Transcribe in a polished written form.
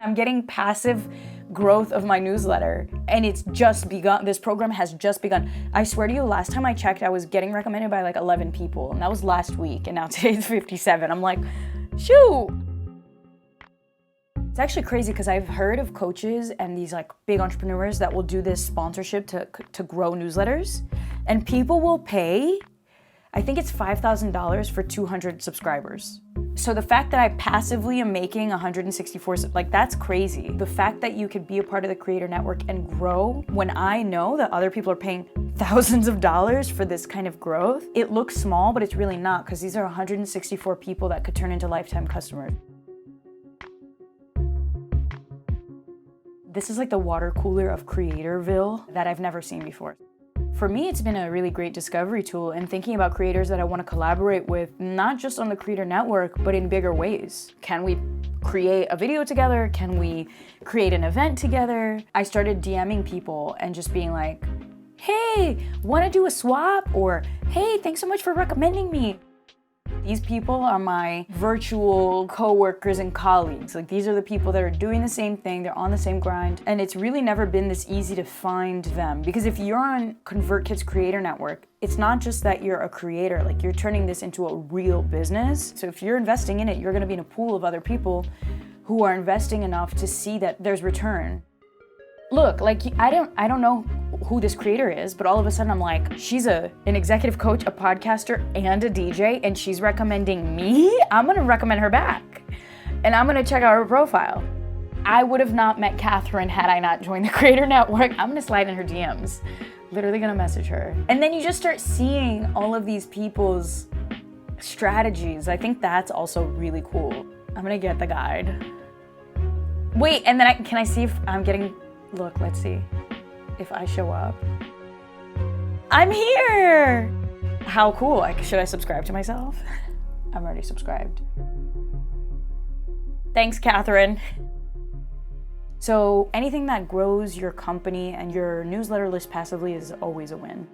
I'm getting passive growth of my newsletter, and it's just begun. This program has just begun. I swear to you, last time I checked, I was getting recommended by like 11 people, and that was last week, and now today's 57. I'm like, shoot. It's actually crazy because I've heard of coaches and these like big entrepreneurs that will do this sponsorship to grow newsletters, and people will pay, I think it's $5,000 for 200 subscribers. So the fact that I passively am making 164, like that's crazy. The fact that you could be a part of the creator network and grow when I know that other people are paying thousands of dollars for this kind of growth, it looks small, but it's really not, because these are 164 people that could turn into lifetime customers. This is like the water cooler of Creatorville that I've never seen before. For me, it's been a really great discovery tool in thinking about creators that I want to collaborate with, not just on the creator network, but in bigger ways. Can we create a video together? Can we create an event together? I started DMing people and just being like, hey, want to do a swap? Or, hey, thanks so much for recommending me. These people are my virtual coworkers and colleagues. Like, these are the people that are doing the same thing, they're on the same grind, and it's really never been this easy to find them. Because if you're on ConvertKit's Creator Network, it's not just that you're a creator, like you're turning this into a real business. So if you're investing in it, you're gonna be in a pool of other people who are investing enough to see that there's return. Look, like I don't know who this creator is, but all of a sudden I'm like, she's an executive coach, a podcaster, and a DJ, and she's recommending me? I'm gonna recommend her back. And I'm gonna check out her profile. I would have not met Catherine had I not joined the Creator Network. I'm gonna slide in her DMs. Literally gonna message her. And then you just start seeing all of these people's strategies. I think that's also really cool. I'm gonna get the guide. Wait, and then can I see if I'm getting, look, let's see. If I show up. I'm here! How cool. Should I subscribe to myself? I'm already subscribed. Thanks, Catherine. So anything that grows your company and your newsletter list passively is always a win.